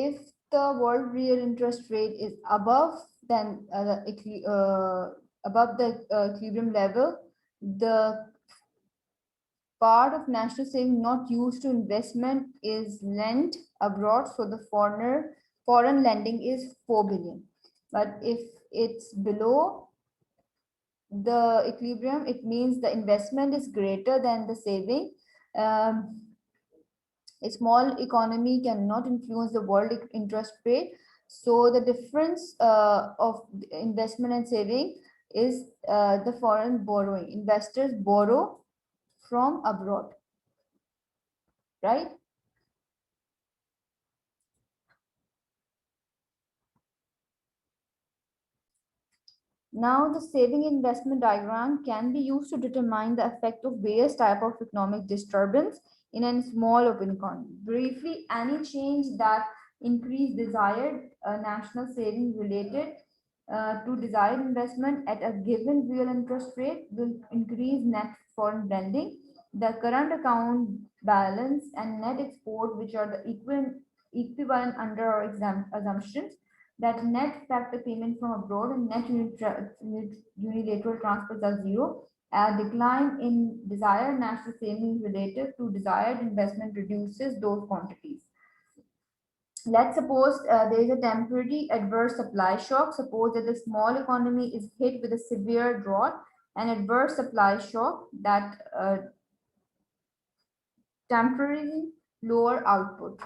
if the world real interest rate is above than above the equilibrium level, the part of national saving not used to investment is lent abroad. So the foreign lending is 4 billion. But if it's below the equilibrium, it means the investment is greater than the saving. Um, a small economy cannot influence the world interest rate. So the difference of investment and saving is the foreign borrowing. Investors borrow from abroad, right? Now, the saving investment diagram can be used to determine the effect of various types of economic disturbance in a small open economy. Briefly, any change that increase desired national saving related to desired investment at a given real interest rate will increase net foreign lending. The current account balance and net export, which are the equivalent under our assumptions, that net factor payment from abroad and net unilateral transfers are zero. A decline in desired national savings related to desired investment reduces those quantities. Let's suppose there is a temporary adverse supply shock. Suppose that the small economy is hit with a severe drought, an adverse supply shock that temporarily lower output,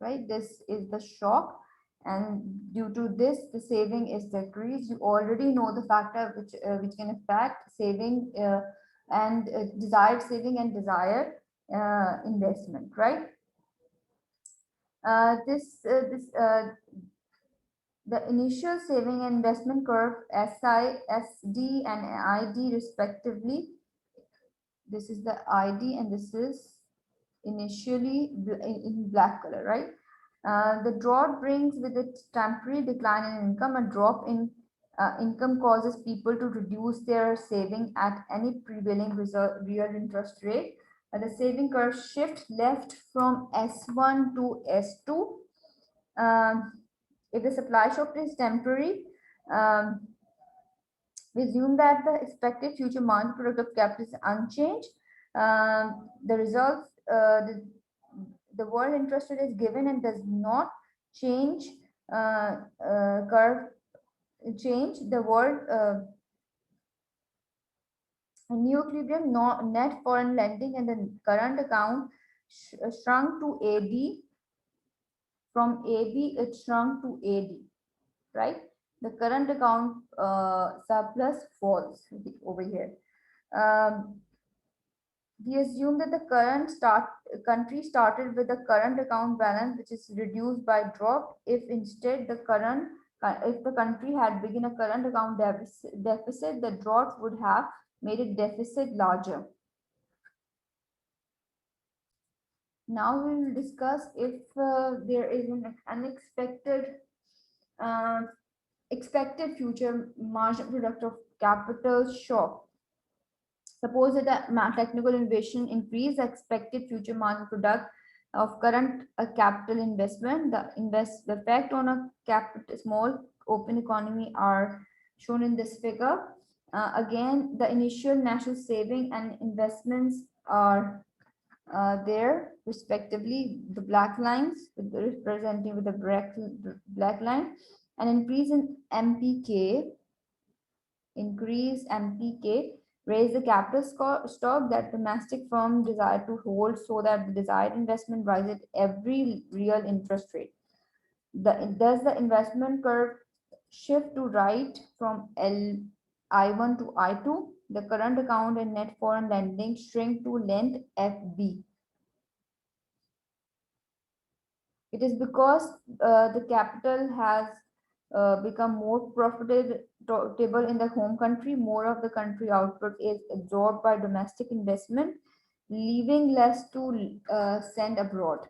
right? This is the shock, and due to this the saving is decreased. You already know the factor which can affect saving and desired saving and desired investment, right? The initial saving and investment curve SI, SD and ID respectively. This is the ID and this is initially in black color, right? The drought brings with it temporary decline in income. A drop in income causes people to reduce their saving at any prevailing real interest rate. The saving curve shift left from S1 to S2. If the supply shock is temporary, um, we assume that the expected future marginal product of capital is unchanged. The results, the world interest rate is given and does not change curve change the world new equilibrium net foreign lending and the current account shrunk to AD. From AB it shrunk to AD, right? The current account surplus falls over here. Um, we assume that the country started with the current account balance which is reduced by drop. If instead if the country had begun a current account deficit, the drought would have made it deficit larger. Now we will discuss if there is an unexpected expected future marginal product of capital shock. Suppose that the technical innovation increase the expected future marginal product of current capital investment. The effect on a capital small open economy are shown in this figure. Again, the initial national saving and investments are there respectively. The black lines representing with the black line. An increase in MPK, raise the capital stock that domestic firm desire to hold so that the desired investment rises at every real interest rate. Does the investment curve shift to right from I1 to I2? The current account and net foreign lending shrink to length FB. It is because the capital has become more profitable in the home country. More of the country output is absorbed by domestic investment, leaving less to send abroad.